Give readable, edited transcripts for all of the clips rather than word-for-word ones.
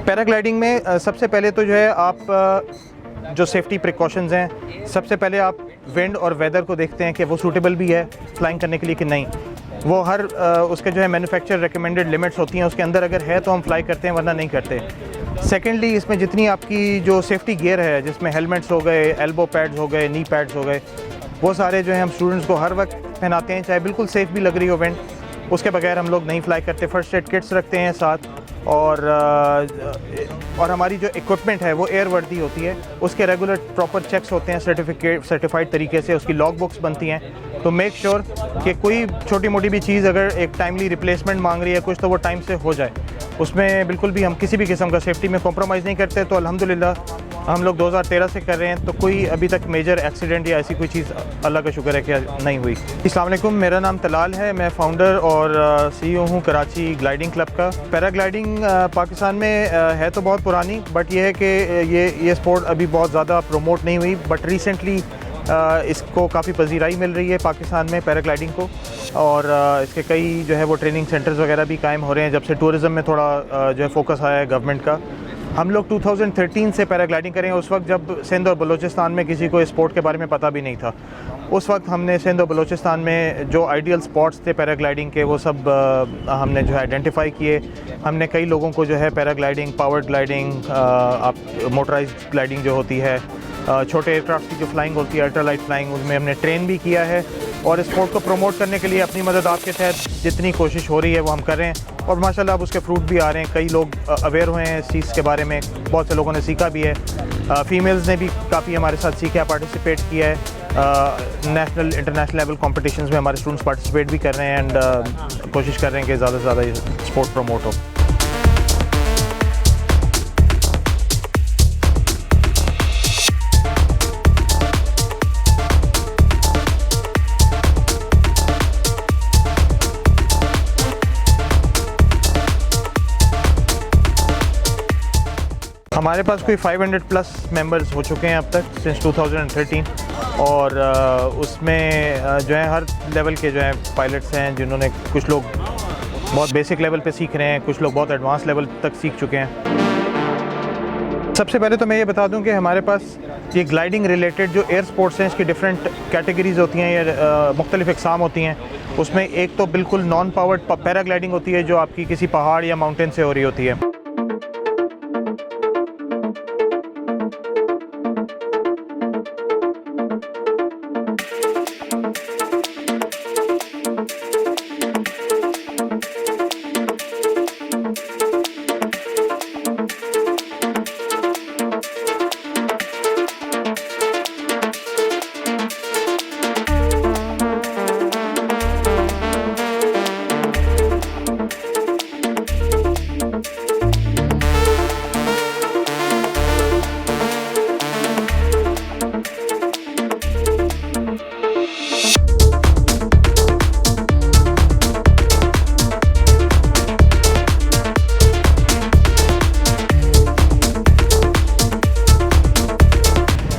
Paragliding में सबसे पहले तो जो है आप जो सेफ्टी प्रिकॉशंस हैं, सबसे पहले आप विंड और वेदर को देखते हैं कि वो सूटेबल भी है फ्लाइंग करने के लिए कि नहीं। वो हर उसके जो है मैन्युफैक्चर रिकमेंडेड लिमिट्स होती हैं, उसके अंदर अगर है तो हम फ्लाई करते हैं, वरना नहीं करते। सेकेंडली, इसमें जितनी आपकी जो सेफ्टी गियर है, जिसमें हेलमेट्स हो गए, एल्बो पैड्स हो गए, नी पैड्स हो गए, वो सारे जो है हम स्टूडेंट्स को हर वक्त पहनाते हैं, चाहे बिल्कुल सेफ़ भी लग रही हो विंड, उसके बगैर हम लोग नहीं फ्लाई करते। फर्स्ट एड किट्स रखते हैं साथ, और हमारी जो इक्विपमेंट है वो एयर वर्दी होती है, उसके रेगुलर प्रॉपर चेक्स होते हैं, सर्टिफाइड तरीके से उसकी लॉग बुक्स बनती हैं। तो मेक श्योर कि कोई छोटी मोटी भी चीज़ अगर एक टाइमली रिप्लेसमेंट मांग रही है कुछ, तो वो टाइम से हो जाए। उसमें बिल्कुल भी हम किसी भी किस्म का सेफ्टी में कॉम्प्रोमाइज़ नहीं करते। तो अल्हम्दुलिल्लाह हम लोग 2013 से कर रहे हैं, तो कोई अभी तक मेजर एक्सीडेंट या ऐसी कोई चीज़ अल्लाह का शुक्र है कि नहीं हुई। अस्सलाम वालेकुम, मेरा नाम तलाल है, मैं फ़ाउंडर और CEO हूँ कराची ग्लाइडिंग क्लब का। पैराग्लाइडिंग पाकिस्तान में है तो बहुत पुरानी, बट ये है कि ये स्पोर्ट अभी बहुत ज़्यादा प्रमोट नहीं हुई, बट रिसेंटली इसको काफ़ी पजीराई मिल रही है पाकिस्तान में पैराग्लाइडिंग को, और इसके कई जो है वो ट्रेनिंग सेंटर्स वगैरह भी कायम हो रहे हैं जब से टूरिज़म में थोड़ा जो है फोकस आया है गवर्नमेंट का। हम लोग 2013 से पैराग्लाइडिंग करें, उस वक्त जब सिंध और बलूचिस्तान में किसी को इस स्पोर्ट के बारे में पता भी नहीं था। उस वक्त हमने सिंध और बलूचिस्तान में जो आइडियल स्पॉट्स थे पैराग्लाइडिंग के, वो सब हमने जो है आइडेंटिफाई किए। हमने कई लोगों को जो है paragliding, powered gliding, motorised gliding जो होती है, छोटे एयरक्राफ्ट की जो फ्लाइंग होती है, अल्ट्रा लाइट फ्लाइंग, उसमें हमने ट्रेन भी किया है। और इस स्पोर्ट को प्रमोट करने के लिए अपनी मदद आपके तहत जितनी कोशिश हो रही है वो हम कर रहे हैं, और माशाल्लाह अब उसके फ्रूट भी आ रहे हैं। कई लोग अवेयर हुए हैं इस चीज़ के बारे में, बहुत से लोगों ने सीखा भी है। फ़ीमेल्स ने भी काफ़ी हमारे साथ सीखा, पार्टिसिपेट किया है। नेशनल इंटरनेशनल लेवल कॉम्पिटिशन्स में हमारे स्टूडेंट्स पार्टिसिपेट भी कर रहे हैं, एंड कोशिश कर रहे हैं कि ज़्यादा से ज़्यादा ये स्पोर्ट प्रमोट हो। हमारे पास कोई 500 प्लस मेंबर्स हो चुके हैं अब तक सिंस 2013, और उसमें जो है हर लेवल के जो है पायलट्स हैं, जिन्होंने कुछ लोग बहुत बेसिक लेवल पे सीख रहे हैं, कुछ लोग बहुत एडवांस लेवल तक सीख चुके हैं। सबसे पहले तो मैं ये बता दूं कि हमारे पास ये ग्लाइडिंग रिलेटेड जो एयर स्पोर्ट्स हैं, इसकी डिफरेंट कैटेगरीज होती हैं या मुख्तलिफ इकसाम होती हैं। उसमें एक तो बिल्कुल नॉन पावर्ड पैराग्लाइडिंग होती है, जो आपकी किसी पहाड़ या माउंटेन से हो रही होती है।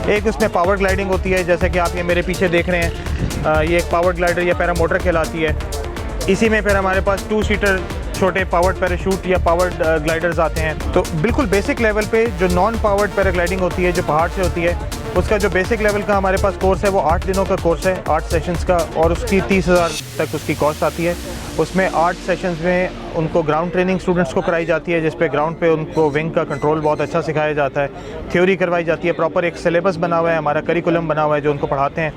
एक उसमें पावर ग्लाइडिंग होती है, जैसे कि आप ये मेरे पीछे देख रहे हैं, ये एक पावर ग्लाइडर या पैरामोटर कहलाती है। इसी में फिर हमारे पास 2 सीटर छोटे पावर्ड पैराशूट या पावर्ड ग्लाइडर्स आते हैं। तो बिल्कुल बेसिक लेवल पे जो नॉन पावर्ड पैराग्लाइडिंग होती है, जो पहाड़ से होती है, उसका जो बेसिक लेवल का हमारे पास कोर्स है वो 8 दिनों का कोर्स है, 8 सेशंस का, और उसकी 30,000 तक उसकी कॉस्ट आती है। उसमें 8 सेशंस में उनको ग्राउंड ट्रेनिंग स्टूडेंट्स को कराई जाती है, जिस पे ग्राउंड पे उनको विंग का कंट्रोल बहुत अच्छा सिखाया जाता है, थ्योरी करवाई जाती है, प्रॉपर एक सिलेबस बना हुआ है, हमारा करिकुलम बना हुआ है जो उनको पढ़ाते हैं,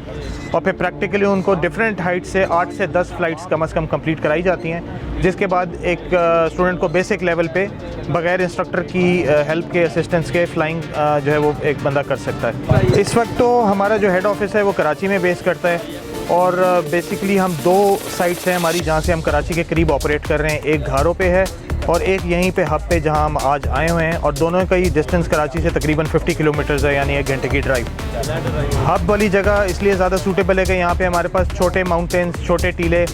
और फिर प्रैक्टिकली उनको डिफरेंट हाइट से 8 से 10 फ्लाइट्स कम से कम कंप्लीट कराई जाती हैं, जिसके बाद एक स्टूडेंट को बेसिक लेवल पे बगैर इंस्ट्रक्टर की हेल्प के, असिस्टेंस के फ्लाइंग जो है वो एक बंदा कर सकता है। इस वक्त तो हमारा जो हेड ऑफिस है वो कराची में बेस करता है, और बेसिकली हम 2 साइट्स हैं हमारी जहाँ से हम कराची के करीब ऑपरेट कर रहे हैं। एक घारों पे है और एक यहीं पे हब पे जहाँ हम आज आए हुए हैं, और दोनों का ही डिस्टेंस कराची से तकरीबन 50 किलोमीटर्स है, यानी 1 घंटे की ड्राइव। हब वाली जगह इसलिए ज़्यादा सूटेबल है कि यहाँ पे हमारे पास छोटे माउंटेन्स, छोटे टीले,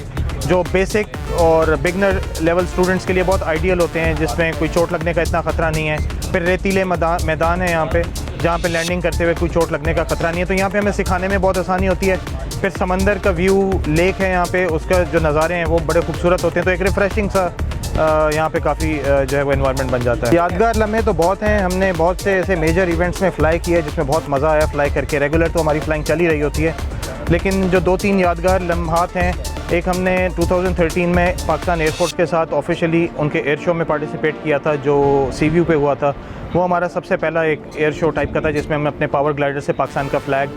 जो बेसिक और बिगनर लेवल स्टूडेंट्स के लिए बहुत आइडियल होते हैं, जिसमें कोई चोट लगने का इतना ख़तरा नहीं है। फिर रेतीले मैदान है यहाँ पे, जहाँ पे लैंडिंग करते हुए कोई चोट लगने का ख़तरा नहीं है, तो यहाँ पे हमें सिखाने में बहुत आसानी होती है। फिर समंदर का व्यू, लेक है यहाँ पे, उसका जो नज़ारे हैं वो बड़े खूबसूरत होते हैं, तो एक रिफ़्रेशिंग सा यहाँ पे काफ़ी जो है वो एनवायरनमेंट बन जाता है। यादगार लम्हे तो बहुत हैं, हमने बहुत से ऐसे मेजर इवेंट्स में फ़्लाई किया जिसमें बहुत मज़ा आया फ़्लाई करके। रेगुलर तो हमारी फ़्लाइंग चल ही रही होती है, लेकिन जो 2-3 यादगार लम्हात हैं, एक हमने 2013 में पाकिस्तान एयरफोर्स के साथ ऑफिशियली उनके एयर शो में पार्टिसिपेट किया था जो सी व्यू पे हुआ था। वो हमारा सबसे पहला एक एयर शो टाइप का था जिसमें हमने अपने पावर ग्लाइडर से पाकिस्तान का फ़्लैग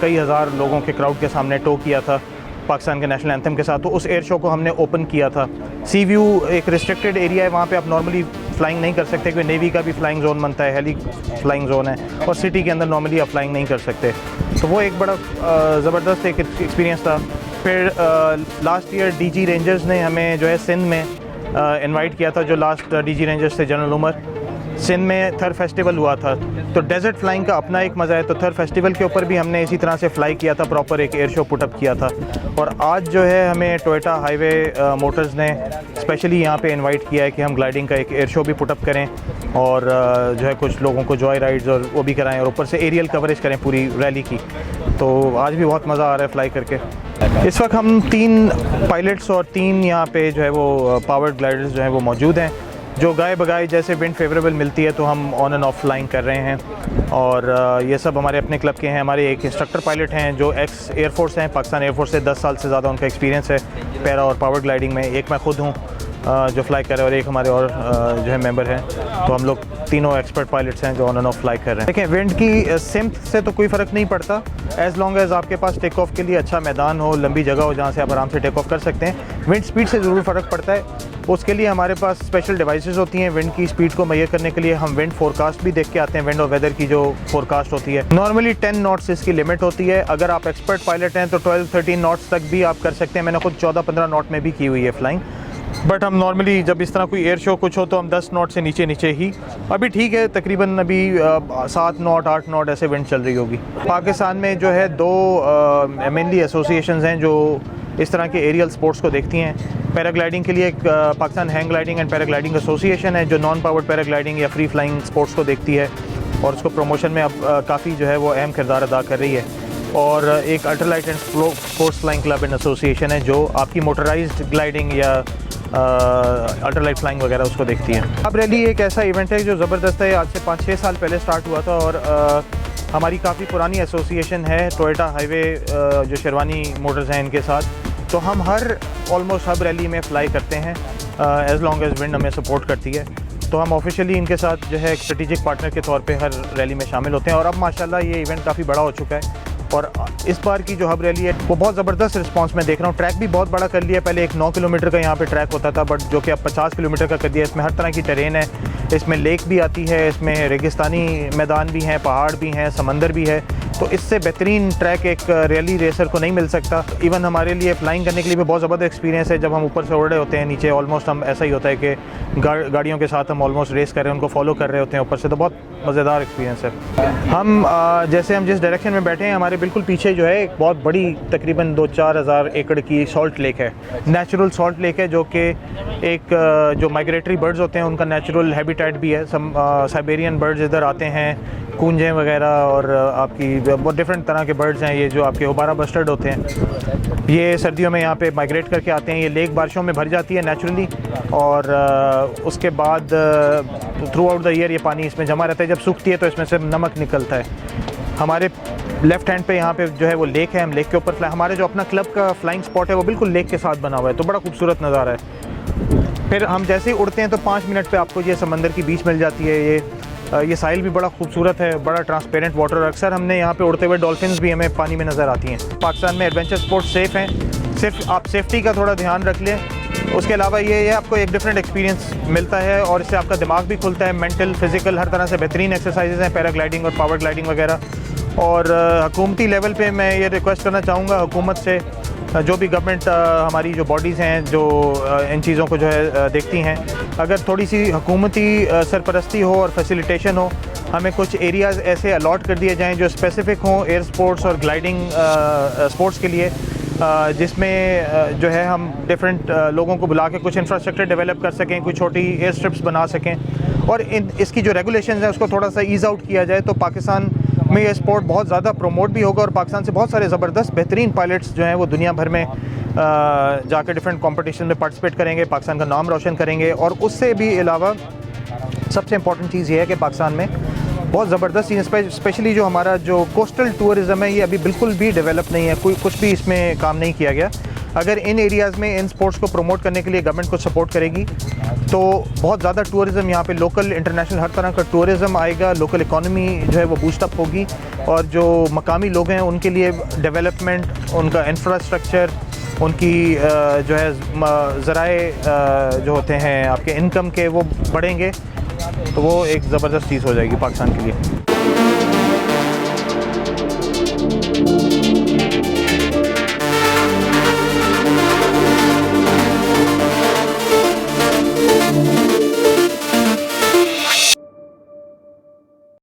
कई हज़ार लोगों के क्राउड के सामने टो किया था पाकिस्तान के नेशनल एंथम के साथ। तो उस एयर शो को हमने ओपन किया था। सी व्यू एक रिस्ट्रिक्टेड एरिया है, वहाँ पे आप नॉर्मली फ़्लाइंग नहीं कर सकते क्योंकि नेवी का भी फ़्लाइंग जोन बनता है, हेली फ़्लाइंग जोन है, और सिटी के अंदर नॉर्मली आप फ़्लाइंग नहीं कर सकते। तो वो एक बड़ा ज़बरदस्त एक एक्सपीरियंस था। फिर लास्ट ईयर DG रेंजर्स ने हमें जो है सिंध में इनवाइट किया था। जो लास्ट DG रेंजर्स थे जनरल उमर, सिंध में थर फेस्टिवल हुआ था। तो डेजर्ट फ्लाइंग का अपना एक मज़ा है। तो थर फेस्टिवल के ऊपर भी हमने इसी तरह से फ़्लाई किया था, प्रॉपर एक एयर शो पुटअप किया था। और आज जो है हमें टोयोटा हाईवे मोटर्स ने स्पेशली यहाँ पे इनवाइट किया है कि हम ग्लाइडिंग का एक एयर शो भी पुटअप करें और जो है कुछ लोगों को जॉय राइड्स और वो भी कराएं और ऊपर से एरियल कवरेज करें पूरी रैली की। तो आज भी बहुत मज़ा आ रहा है फ़्लाई करके। इस वक्त हम 3 पायलट्स और 3 यहाँ पे जो है वो पावर्ड ग्लाइडर्स जो हैं वो मौजूद हैं। जो गाय बगाए जैसे विंड फेवरेबल मिलती है तो हम ऑन एंड ऑफ फ्लाइंग कर रहे हैं। और ये सब हमारे अपने क्लब के हैं। हमारे एक इंस्ट्रक्टर पायलट हैं जो एक्स एयरफोर्स हैं, पाकिस्तान एयरफोर्स से 10 साल से ज़्यादा उनका एक्सपीरियंस है पैरा और पावर ग्लाइडिंग में। एक मैं खुद हूँ जो फ्लाई कर रहे हैं और एक हमारे और जो है मेंबर हैं। तो हम लोग तीनों एक्सपर्ट पायलट्स हैं जो ऑन एंड ऑफ फ्लाई कर रहे हैं। देखें, विंड की सिम्थ से तो कोई फ़र्क नहीं पड़ता, एज़ लॉन्ग एज़ आपके पास टेक ऑफ के लिए अच्छा मैदान हो, लंबी जगह हो जहाँ से आप आराम से टेक ऑफ कर सकते हैं। विंड स्पीड से ज़रूर फ़र्क पड़ता है। उसके लिए हमारे पास स्पेशल डिवाइसेस होती हैं विंड की स्पीड को मेजर करने के लिए। हम विंड फोरकास्ट भी देख के आते हैं, विंड और वेदर की जो फोरकास्ट होती है। नॉर्मली 10 नॉट्स इसकी लिमिट होती है। अगर आप एक्सपर्ट पायलट हैं तो 12-13 नॉट्स तक भी आप कर सकते हैं। मैंने खुद 14-15 नॉट में भी की हुई है फ्लाइंग। बट हम नॉर्मली जब इस तरह कोई एयर शो कुछ हो तो हम 10 नॉट से नीचे ही। अभी ठीक है, तकरीबन अभी 7 नॉट 8 नॉट ऐसे विंड चल रही होगी। पाकिस्तान में जो है 2 मेनली एसोसिएशंस हैं जो इस तरह के एरियल स्पोर्ट्स को देखती हैं। पैराग्लाइडिंग के लिए एक Pakistan hang gliding and paragliding association है जो नॉन पावर्ड पैराग्लाइडिंग या फ्री फ्लाइंग स्पोर्ट्स को देखती है और उसको प्रमोशन में अब काफ़ी जो है वो अहम किरदार अदा कर रही है। और एक ultralight and sports flying club and association है जो आपकी मोटराइज्ड ग्लाइडिंग या अल्ट्रालाइट फ्लाइंग वगैरह उसको देखती है। अब रैली एक ऐसा इवेंट है जो ज़बरदस्त है। आज से 5-6 साल पहले स्टार्ट हुआ था और हमारी काफ़ी पुरानी एसोसिएशन है टोयोटा हाईवे जो शेरवानी मोटर्स हैं इनके साथ। तो हम ऑलमोस्ट हर रैली में फ़्लाई करते हैं एज़ लॉन्ग एज़ विंड हमें सपोर्ट करती है। तो हम ऑफिशियली इनके साथ जो है एक स्ट्रेटेजिक पार्टनर के तौर पे हर रैली में शामिल होते हैं। और अब माशाल्लाह ये इवेंट काफ़ी बड़ा हो चुका है और इस बार की जो हब रैली है वो बहुत ज़बरदस्त रिस्पांस मैं देख रहा हूँ। ट्रैक भी बहुत बड़ा कर लिया। पहले एक 9 किलोमीटर का यहाँ पे ट्रैक होता था बट जो कि अब 50 किलोमीटर का कर दिया। इसमें हर तरह की टेरेन है, इसमें लेक भी आती है, इसमें रेगिस्तानी मैदान भी हैं, पहाड़ भी हैं, समंदर भी है। तो इससे बेहतरीन ट्रैक एक रैली रेसर को नहीं मिल सकता। इवन हमारे लिए फ़्लाइंग करने के लिए भी बहुत ज़बरदस्त एक्सपीरियंस है। जब हम ऊपर से उड़ रहे होते हैं नीचे ऑलमोस्ट हम ऐसा ही होता है कि गाड़ियों के साथ हम ऑलमोस्ट रेस कर रहे हैं, उनको फॉलो कर रहे होते हैं ऊपर से। तो बहुत मज़ेदार एक्सपीरियंस है। हम जैसे हम जिस डायरेक्शन में बैठे हैं हमारे बिल्कुल पीछे जो है एक बहुत बड़ी तकरीबन 2-4 हज़ार एकड़ की सॉल्ट लेक है, नेचुरल सॉल्ट लेक है जो कि एक जो माइग्रेटरी बर्ड्स होते हैं उनका नेचुरल हैबिटेट भी है। साइबेरियन बर्ड्स इधर आते हैं, कूंजें वगैरह और आपकी बहुत डिफरेंट तरह के बर्ड्स हैं। ये जो आपके हुबारा बस्टर्ड होते हैं ये सर्दियों में यहाँ पे माइग्रेट करके आते हैं। ये लेक बारिशों में भर जाती है नेचुरली और उसके बाद थ्रू आउट द ईयर ये पानी इसमें जमा रहता है। जब सूखती है तो इसमें से नमक निकलता है। हमारे लेफ़्ट हैंड पे यहाँ पे जो है वो लेक है, हम लेक के ऊपर हमारे जो अपना क्लब का फ्लाइंग स्पॉट है वो बिल्कुल लेक के साथ बना हुआ है। तो बड़ा खूबसूरत नज़ारा है। फिर हम जैसे ही उड़ते हैं तो 5 मिनट पे आपको ये समंदर की बीच मिल जाती है। ये साहिल भी बड़ा खूबसूरत है, बड़ा ट्रांसपेरेंट वाटर। अक्सर हमने यहाँ पे उड़ते हुए डॉल्फिन्स भी हमें पानी में नज़र आती हैं। पाकिस्तान में एडवेंचर स्पोर्ट्स सेफ़ हैं, सिर्फ आप सेफ्टी का थोड़ा ध्यान रख लें। उसके अलावा ये आपको एक डिफरेंट एक्सपीरियंस मिलता है और इससे आपका दिमाग भी खुलता है। मेंटल, फिज़िकल हर तरह से बेहतरीन एक्सरसाइजेज हैं पैराग्लाइडिंग और पावर ग्लाइडिंग वगैरह। और हुकूमती लेवल पे मैं ये रिक्वेस्ट करना चाहूँगा हुकूमत से, जो भी गवर्नमेंट हमारी जो बॉडीज़ हैं जो इन चीज़ों को जो है देखती हैं, अगर थोड़ी सी हुकूमती सरपरस्ती हो और फैसिलिटेशन हो, हमें कुछ एरियाज़ ऐसे अलॉट कर दिए जाएँ जो स्पेसिफ़िक हों एयर स्पोर्ट्स और ग्लाइडिंग स्पोर्ट्स के लिए, जिसमें जो है हम डिफरेंट लोगों को बुला के कुछ इंफ्रास्ट्रक्चर डेवलप कर सकें, कुछ छोटी एयर स्ट्रिप्स बना सकें और इसकी जो रेगुलेशंस हैं उसको थोड़ा सा ईज़ आउट किया जाए तो पाकिस्तान में ये स्पोर्ट बहुत ज़्यादा प्रमोट भी होगा और पाकिस्तान से बहुत सारे ज़बरदस्त बेहतरीन पायलट्स जो हैं वो दुनिया भर में जाकर डिफरेंट कंपटीशन में पार्टिसिपेट करेंगे, पाकिस्तान का नाम रोशन करेंगे। और उससे भी अलावा सबसे इम्पॉर्टेंट चीज़ ये है कि पाकिस्तान में बहुत ज़बरदस्त चीज़, स्पेशली जो हमारा जो कोस्टल टूरिज़म है ये अभी बिल्कुल भी डेवलप नहीं है, कुछ भी इसमें काम नहीं किया गया। अगर इन एरियाज़ में इन स्पोर्ट्स को प्रमोट करने के लिए गवर्नमेंट को सपोर्ट करेगी तो बहुत ज़्यादा टूरिज़म यहाँ पे, लोकल इंटरनेशनल हर तरह का टूरिज़म आएगा, लोकल इकॉनमी जो है वो बूस्टअप होगी और जो मकामी लोग हैं उनके लिए डेवलपमेंट, उनका इंफ्रास्ट्रक्चर, उनकी जो है ज़राए जो होते हैं आपके इनकम के, वो बढ़ेंगे। तो वो एक ज़बरदस्त चीज़ हो जाएगी पाकिस्तान के लिए।